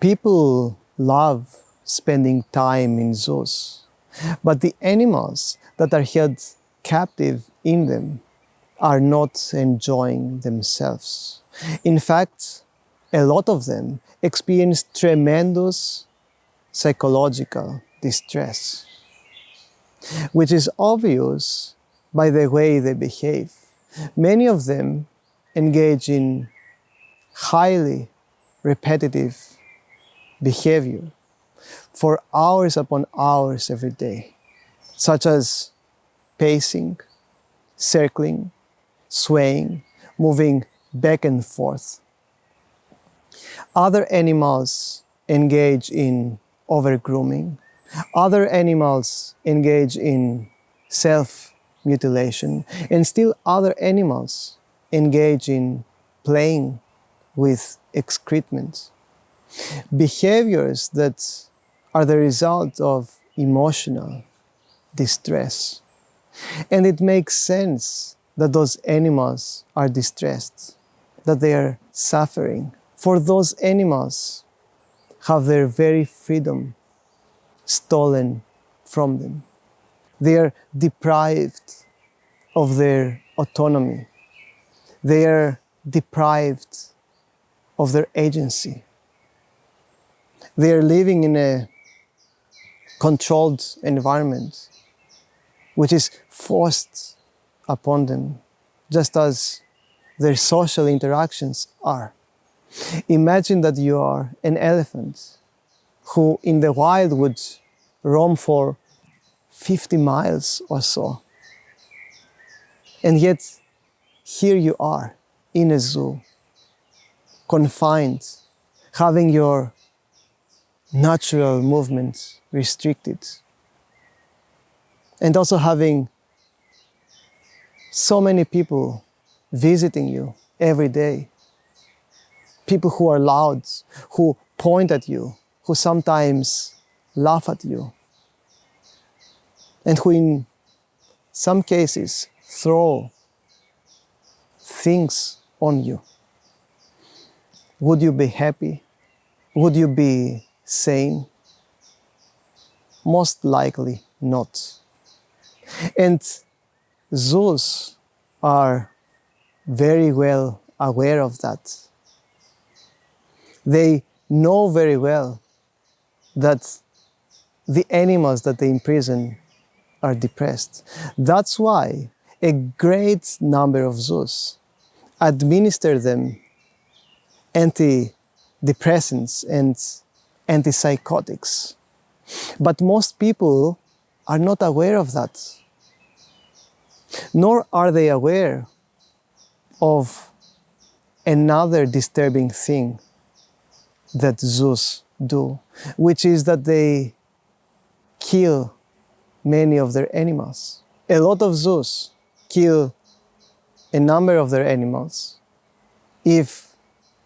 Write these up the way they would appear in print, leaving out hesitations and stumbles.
People love spending time in zoos, but the animals that are held captive in them are not enjoying themselves. In fact, a lot of them experience tremendous psychological distress, which is obvious by the way they behave. Many of them engage in highly repetitive behavior for hours upon hours every day, such as pacing, circling, swaying, moving back and forth. Other animals engage in over-grooming. Other animals engage in self-mutilation. And still other animals engage in playing with excrement. Behaviors that are the result of emotional distress. And it makes sense that those animals are distressed, that they are suffering. For those animals have their very freedom stolen from them. They are deprived of their autonomy. They are deprived of their agency. They are living in a controlled environment which is forced upon them, just as their social interactions are. Imagine that you are an elephant who in the wild would roam for 50 miles or so. And yet, here you are in a zoo, confined, having your natural movements restricted, and also having so many people visiting you every day. People who are loud, who point at you, who sometimes laugh at you, and who in some cases throw things on you. Would you be happy? Would you be sane? Most likely not. And zoos are very well aware of that. They know very well that the animals that they imprison are depressed. That's why a great number of zoos administer them antidepressants and antipsychotics. But most people are not aware of that. Nor are they aware of another disturbing thing that zoos do, which is that they kill many of their animals. A lot of zoos kill a number of their animals if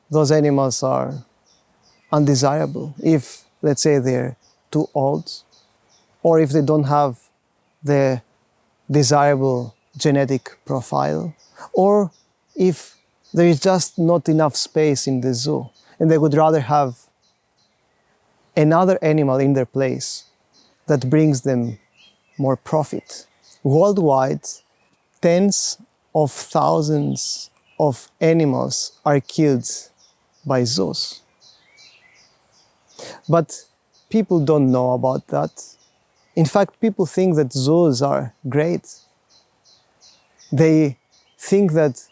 those animals are undesirable, if, let's say, they're too old, or if they don't have the desirable genetic profile, or if there is just not enough space in the zoo and they would rather have another animal in their place that brings them more profit. Worldwide, tens of thousands of animals are killed by zoos. But people don't know about that. In fact, people think that zoos are great. They think that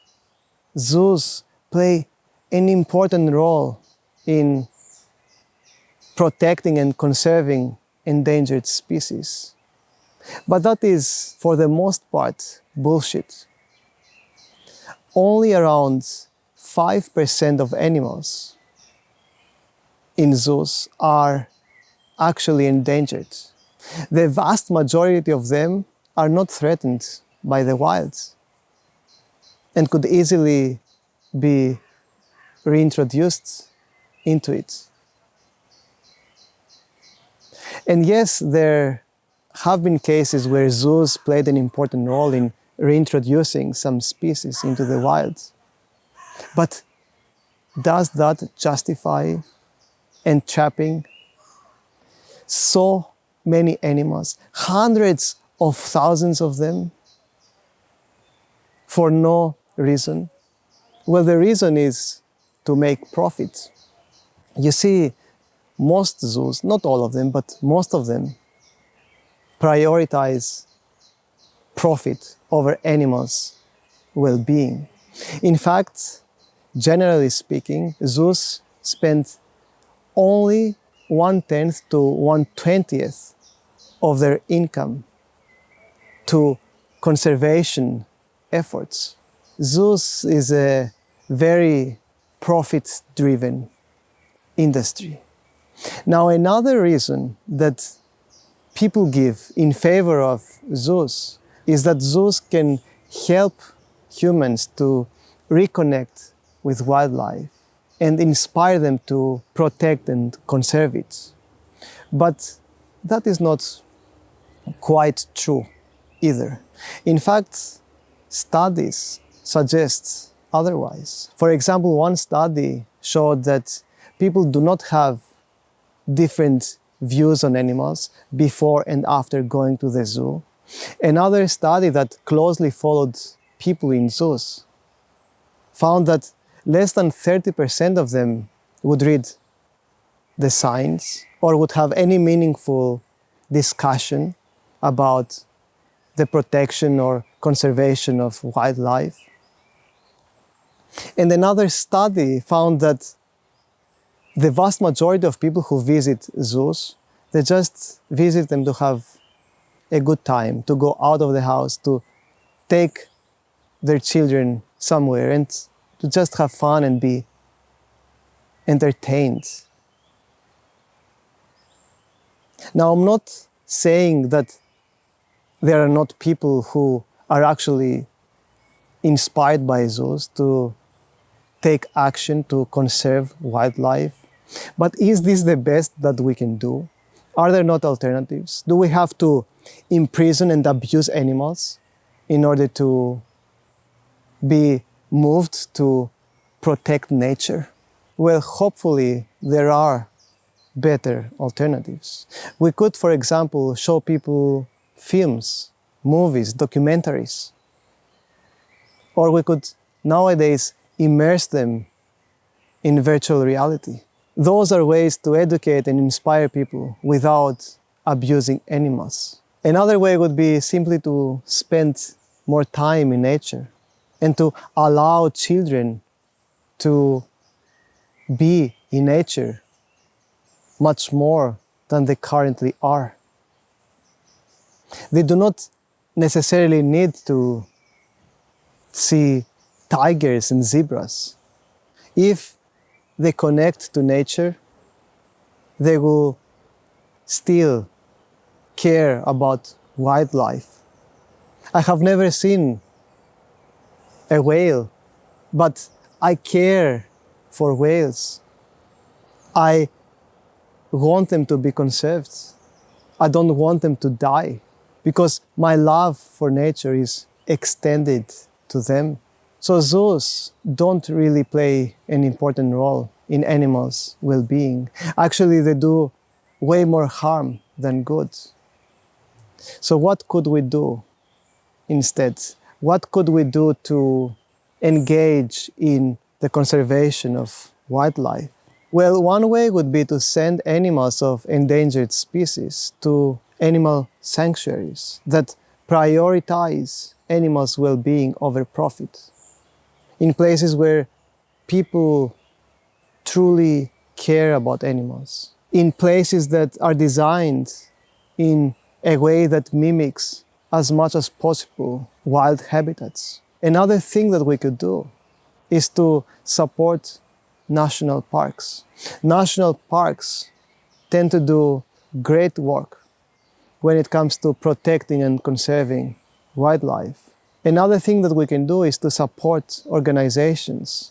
zoos play an important role in protecting and conserving endangered species. But that is, for the most part, bullshit. Only around 5% of animals in zoos are actually endangered. The vast majority of them are not threatened by the wild and could easily be reintroduced into it. And yes, there have been cases where zoos played an important role in reintroducing some species into the wild. But does that justify and trapping so many animals, hundreds of thousands of them, for no reason? Well, the reason is to make profit. You see, most zoos, not all of them, but most of them, prioritize profit over animals' well-being. In fact, generally speaking, zoos spend only 1/10 to 1/20th of their income to conservation efforts. Zoos is a very profit-driven industry. Now, another reason that people give in favor of zoos is that zoos can help humans to reconnect with wildlife and inspire them to protect and conserve it. But that is not quite true either. In fact, studies suggest otherwise. For example, one study showed that people do not have different views on animals before and after going to the zoo. Another study that closely followed people in zoos found that less than 30% of them would read the signs or would have any meaningful discussion about the protection or conservation of wildlife. And another study found that the vast majority of people who visit zoos, they just visit them to have a good time, to go out of the house, to take their children somewhere and to just have fun and be entertained. Now, I'm not saying that there are not people who are actually inspired by zoos to take action to conserve wildlife. But is this the best that we can do? Are there not alternatives? Do we have to imprison and abuse animals in order to be moved to protect nature? Well, hopefully there are better alternatives. We could, for example, show people films, movies, documentaries. Or we could nowadays immerse them in virtual reality. Those are ways to educate and inspire people without abusing animals. Another way would be simply to spend more time in nature and to allow children to be in nature much more than they currently are. They do not necessarily need to see tigers and zebras. If they connect to nature, they will still care about wildlife. I have never seen a whale, but I care for whales. I want them to be conserved. I don't want them to die because my love for nature is extended to them. So zoos don't really play an important role in animals' well-being. Actually, they do way more harm than good. So what could we do instead? What could we do to engage in the conservation of wildlife? Well, one way would be to send animals of endangered species to animal sanctuaries that prioritize animals' well-being over profit. In places where people truly care about animals. In places that are designed in a way that mimics as much as possible wild habitats. Another thing that we could do is to support national parks. National parks tend to do great work when it comes to protecting and conserving wildlife. Another thing that we can do is to support organizations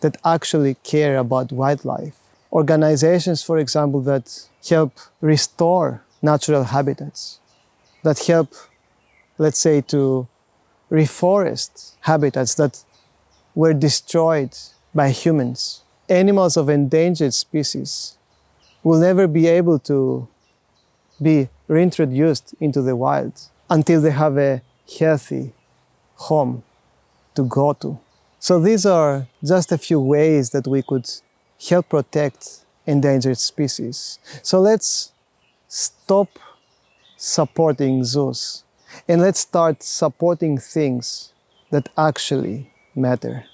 that actually care about wildlife. Organizations, for example, that help restore natural habitats, that help, let's say, to reforest habitats that were destroyed by humans. Animals of endangered species will never be able to be reintroduced into the wild until they have a healthy home to go to. So these are just a few ways that we could help protect endangered species. So let's stop supporting zoos and let's start supporting things that actually matter.